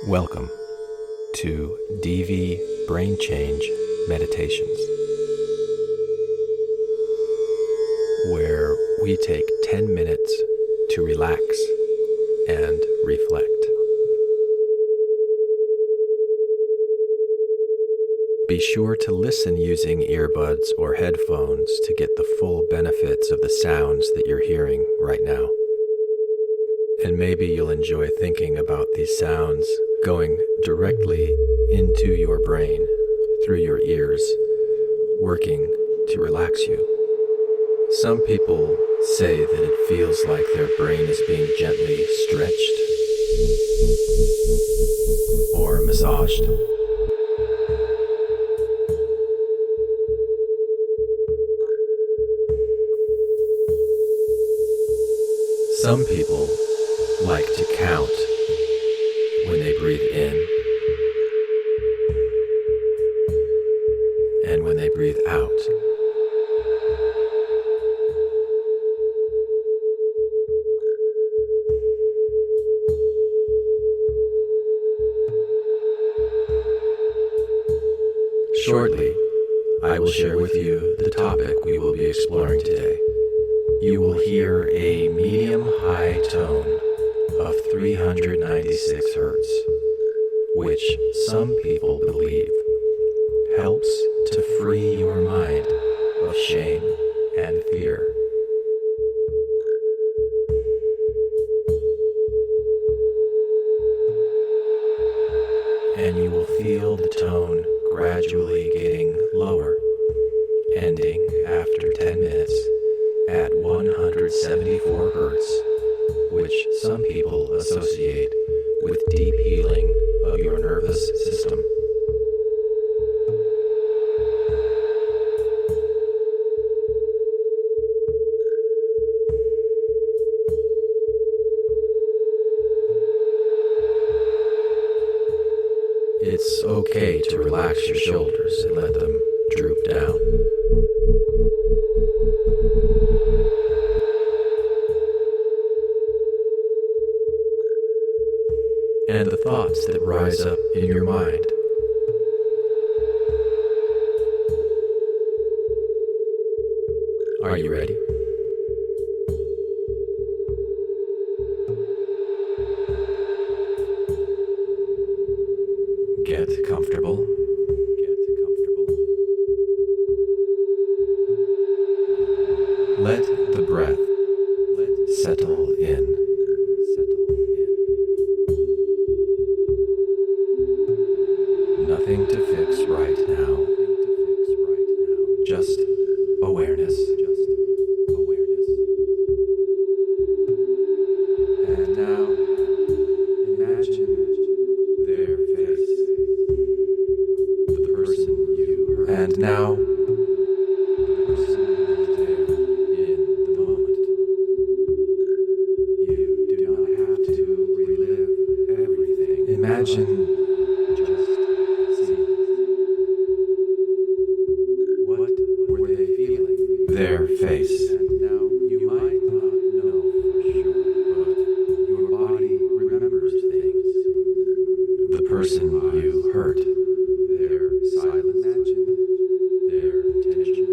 Welcome to DV Brain Change Meditations, where we take 10 minutes to relax and reflect. Be sure to listen using earbuds or headphones to get the full benefits of the sounds that you're hearing right now. And maybe you'll enjoy thinking about these sounds going directly into your brain through your ears, working to relax you. Some people say that it feels like their brain is being gently stretched or massaged. Some people like to count when they breathe in and when they breathe out. Shortly, I will share with you the topic we will be exploring today. You will hear a medium-high tone of 396 Hz, which some people believe helps to free your mind of shame and fear. And you will feel the tone gradually getting lower, ending after 10 minutes at 174 Hz, which some people associate with deep healing of your nervous system. It's okay to relax your shoulders and let them droop down. And the thoughts that rise up in your mind. Are you ready? Get comfortable. Let the breath settle in. Nothing to fix right now. Just awareness. And now, imagine their face. The person you heard. And now, the person who's there in the moment. You do not have to relive everything. Imagine their face. And now you might not know for sure, but your body remembers things. The person you hurt, their silence, their tension.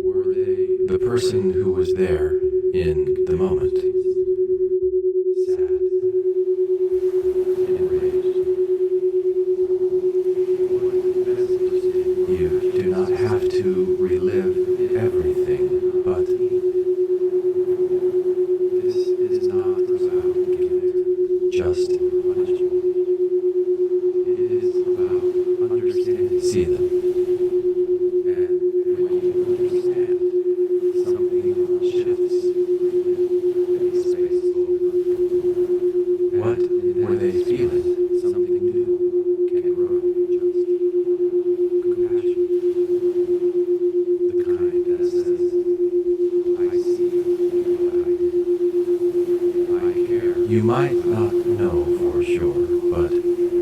Were they the person who was there in the moment? Sad, enraged. You do not have to relive everything, but this is not about guilt, just punishment. It is about understanding. See them. And when you understand, something shifts in the space over. What were they feeling? Something new can grow. Just compassion. You might not know for sure, but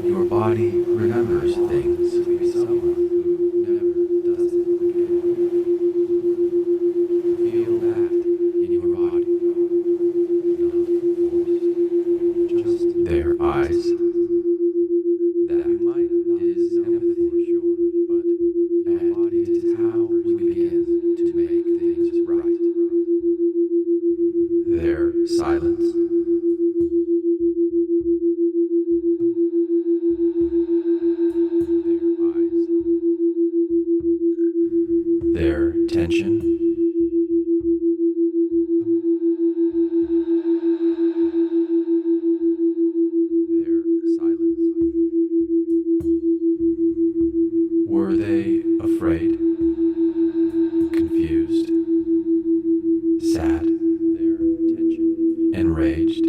your body remembers things. Someone who never does it again. Feel that in your body. Not forced. Just there. their eyes. That is empathy, sure, but embodied is how we begin to make things right. Their silence. Their eyes. Their tension. Their silence. Were they afraid? Confused? Sad? Their tension. Enraged?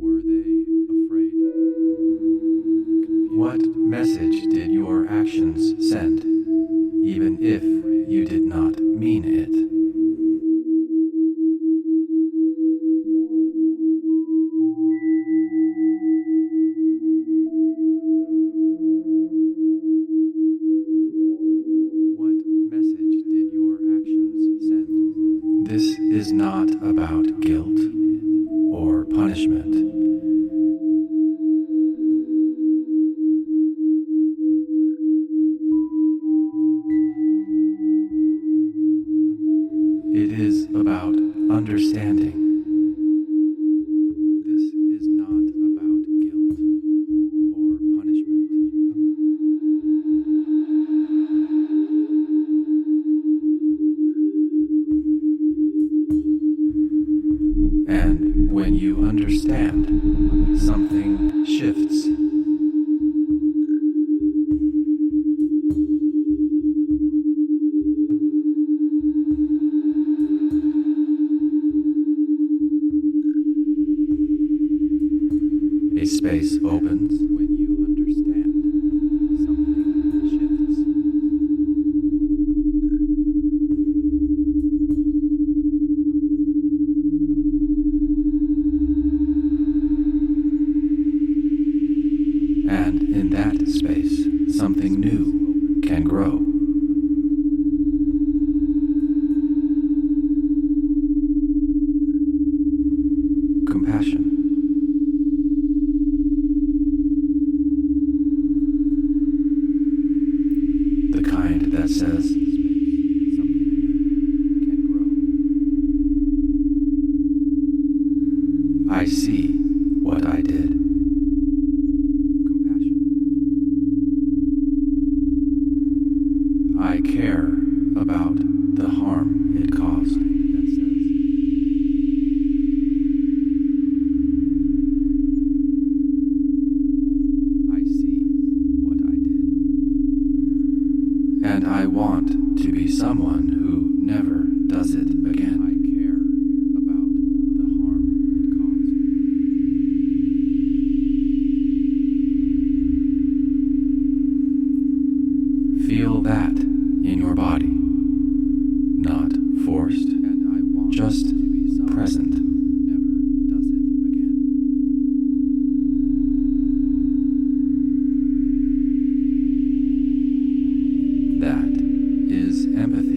Were they afraid? What message did your actions send, even if you did not mean it? What message did your actions send? This is not about guilt or punishment. It is about understanding. This is not about guilt or punishment. And when you understand, something shifts. A space opens when you understand. Something shifts. And in that space, something new can grow. Compassion. The kind that says something new can grow. I see what I did. Compassion. I care about the harm it caused. That says I see what I did. And I want to be someone who never does it again. I care about the harm it caused. Feel that in your body. Not forced, and I want just to be someone present. Who never does it again. That is empathy.